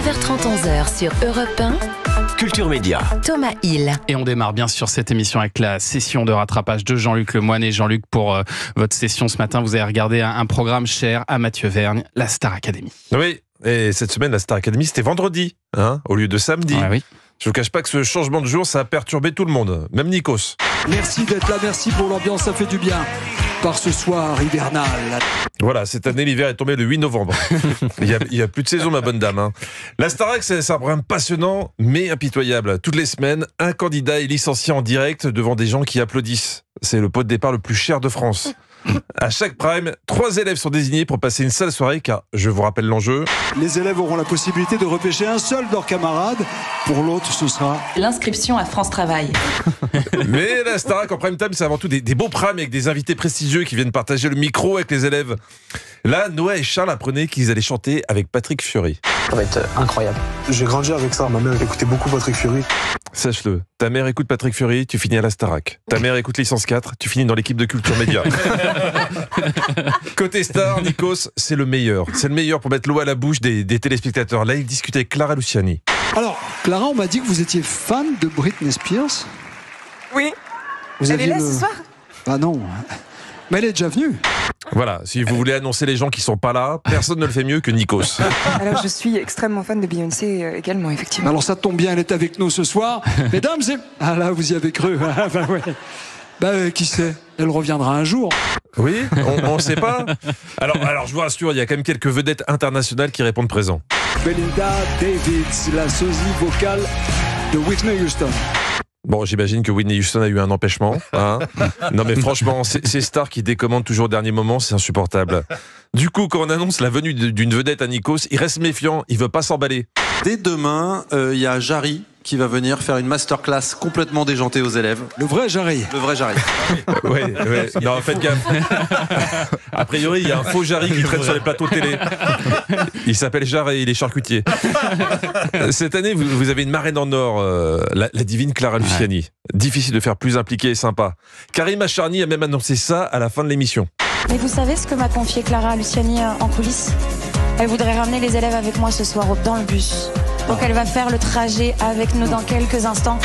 9h30, 11h sur Europe 1. Culture Média. Thomas Hill. Et on démarre bien sûr cette émission avec la session de rattrapage de Jean-Luc Lemoyne. Et Jean-Luc, pour votre session ce matin, vous avez regardé un programme cher à Mathieu Vergne, la Star Academy. Oui, et cette semaine, la Star Academy, c'était vendredi, au lieu de samedi. Ouais, oui. Je vous cache pas que ce changement de jour, ça a perturbé tout le monde, même Nikos. Merci d'être là, merci pour l'ambiance, ça fait du bien. Par ce soir hivernal. Voilà, cette année, l'hiver est tombé le 8 novembre. Il y a plus de saison, ma bonne dame. La Starac, c'est un programme passionnant, mais impitoyable. Toutes les semaines, un candidat est licencié en direct devant des gens qui applaudissent. C'est le pot de départ le plus cher de France. À chaque prime, 3 élèves sont désignés pour passer une sale soirée, car, je vous rappelle l'enjeu, Les élèves auront la possibilité de repêcher un seul de leurs camarades. Pour l'autre, ce sera... L'inscription à France Travail. mais la Starac en prime time, c'est avant tout des beaux primes avec des invités prestigieux qui viennent partager le micro avec les élèves. Là, Noah et Charles apprenaient qu'ils allaient chanter avec Patrick Fiori. Ça va être incroyable. J'ai grandi avec ça. Ma mère écoutait beaucoup Patrick Fiori. Sache-le, ta mère écoute Patrick Fiori, tu finis à la Starac. Ta mère écoute Licence 4, tu finis dans l'équipe de Culture Média. Côté star, Nikos, c'est le meilleur. C'est le meilleur pour mettre l'eau à la bouche des téléspectateurs. Là, il discutait avec Clara Luciani. Alors, Clara, on m'a dit que vous étiez fan de Britney Spears. Oui. Vous Elle est là ce soir ? Ah non. Mais elle est déjà venue. Voilà, si vous voulez annoncer les gens qui sont pas là, personne ne le fait mieux que Nikos. Alors je suis extrêmement fan de Beyoncé également, effectivement. Alors ça tombe bien, elle est avec nous ce soir. Mesdames et... Ah là, vous y avez cru. Ah, bah ouais. Qui sait ? Elle reviendra un jour. Oui, on sait pas. Alors, je vous rassure, il y a quand même quelques vedettes internationales qui répondent présent. Belinda Davids, la sosie vocale de Whitney Houston. Bon, j'imagine que Whitney Houston a eu un empêchement. Non mais franchement, ces stars qui décommandent toujours au dernier moment, c'est insupportable. Du coup, quand on annonce la venue d'une vedette à Nikos, il reste méfiant, il veut pas s'emballer. Dès demain, il y a Jarry qui va venir faire une masterclass complètement déjantée aux élèves. Le vrai Jarry. Le vrai Jarry. Ouais. Non, faites gaffe. A priori, il y a un faux Jarry qui traîne sur les plateaux télé. Il s'appelle Jarry, il est charcutier. Cette année, vous avez une marraine en or, la divine Clara Luciani. Difficile de faire plus impliqué et sympa. Karima Charny a même annoncé ça à la fin de l'émission. Mais vous savez ce que m'a confié Clara Luciani en coulisses ? Elle voudrait ramener les élèves avec moi ce soir dans le bus. Donc elle va faire le trajet avec nous dans quelques instants.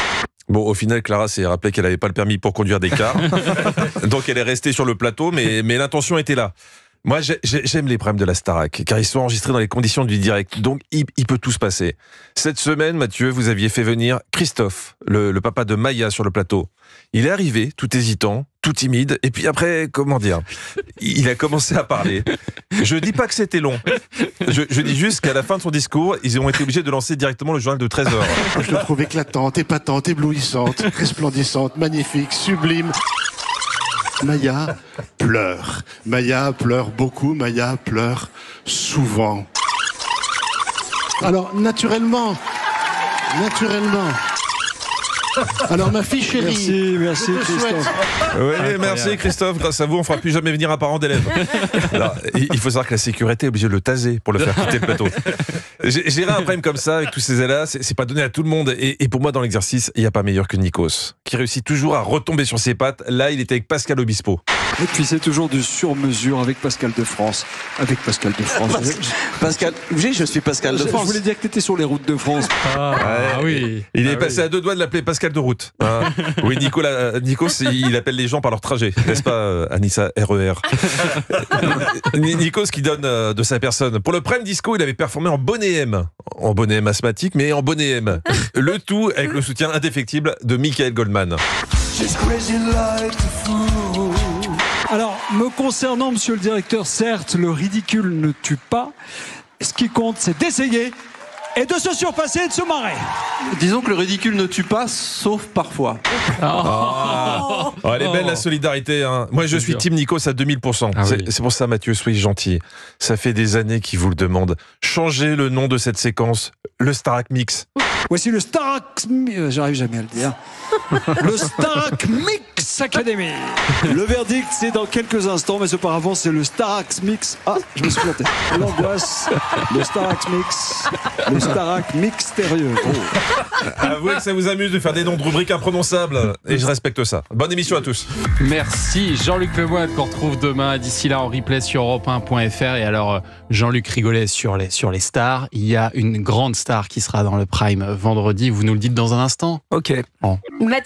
Bon, au final, Clara s'est rappelé qu'elle n'avait pas le permis pour conduire des cars. Donc elle est restée sur le plateau, mais l'intention était là. Moi, j'aime les primes de la Starac, car ils sont enregistrés dans les conditions du direct. Donc il peut tout se passer. Cette semaine, Mathieu, vous aviez fait venir Christophe, le papa de Maya, sur le plateau. Il est arrivé, tout hésitant, tout timide, et puis après, comment dire, il a commencé à parler. Je dis pas que c'était long. Je dis juste qu'à la fin de son discours, ils ont été obligés de lancer directement le journal de 13h. Je le trouve éclatante, épatante, éblouissante, resplendissante, magnifique, sublime. Maya pleure. Maya pleure beaucoup. Maya pleure souvent. Alors, naturellement. Alors, ma fille chérie. Merci Christophe. Oui, merci Christophe. Grâce à vous, on ne fera plus jamais venir un parent d'élève. Alors, il faut savoir que la sécurité est obligée de le taser pour le faire quitter le plateau. Gérer un prime comme ça, avec tous ces élèves, c'est pas donné à tout le monde. Et pour moi, dans l'exercice, il n'y a pas meilleur que Nikos, qui réussit toujours à retomber sur ses pattes. Là, il était avec Pascal Obispo. Et puis c'est toujours du sur-mesure avec Pascal de France. Pascal, oui, je suis Pascal de Je France. voulais dire que tu étais sur les routes de France. Oui. Il est passé à 2 doigts de l'appeler Pascal de route. Oui, Nikos, il appelle les gens par leur trajet, n'est-ce pas, Anissa RER? Nikos qui donne de sa personne. Pour le Prime Disco, il avait performé en bonnet M. En bonnet M asthmatique, mais en bonnet M. Le tout avec le soutien indéfectible de Michael Goldman. Alors, me concernant, monsieur le directeur, certes, le ridicule ne tue pas. Ce qui compte, c'est d'essayer et de se surpasser et de se marrer. Disons que le ridicule ne tue pas, sauf parfois. Elle est belle la solidarité. Moi, je suis team Nikos à 2000%. C'est pour ça, Mathieu, soyez gentil. Ça fait des années qu'il vous le demande. Changez le nom de cette séquence, le Starac Mix. Voici le Starac... J'arrive jamais à le dire. Le Starac Mix Academy. Le verdict, c'est dans quelques instants, mais auparavant, c'est le Starac Mix. Ah, je me suis planté. L'angoisse, le Starac Mix, le Starac Mixtérieux. Avouez que ça vous amuse de faire des noms de rubriques imprononçables. Et je respecte ça. Bonne émission à tous. Merci Jean-Luc Lemoyne qu'on retrouve demain. D'ici là en replay sur europe1.fr. Et alors Jean-Luc rigolait sur les stars. Il y a une grande star qui sera dans le prime vendredi. Vous nous le dites dans un instant. Ok. Mathieu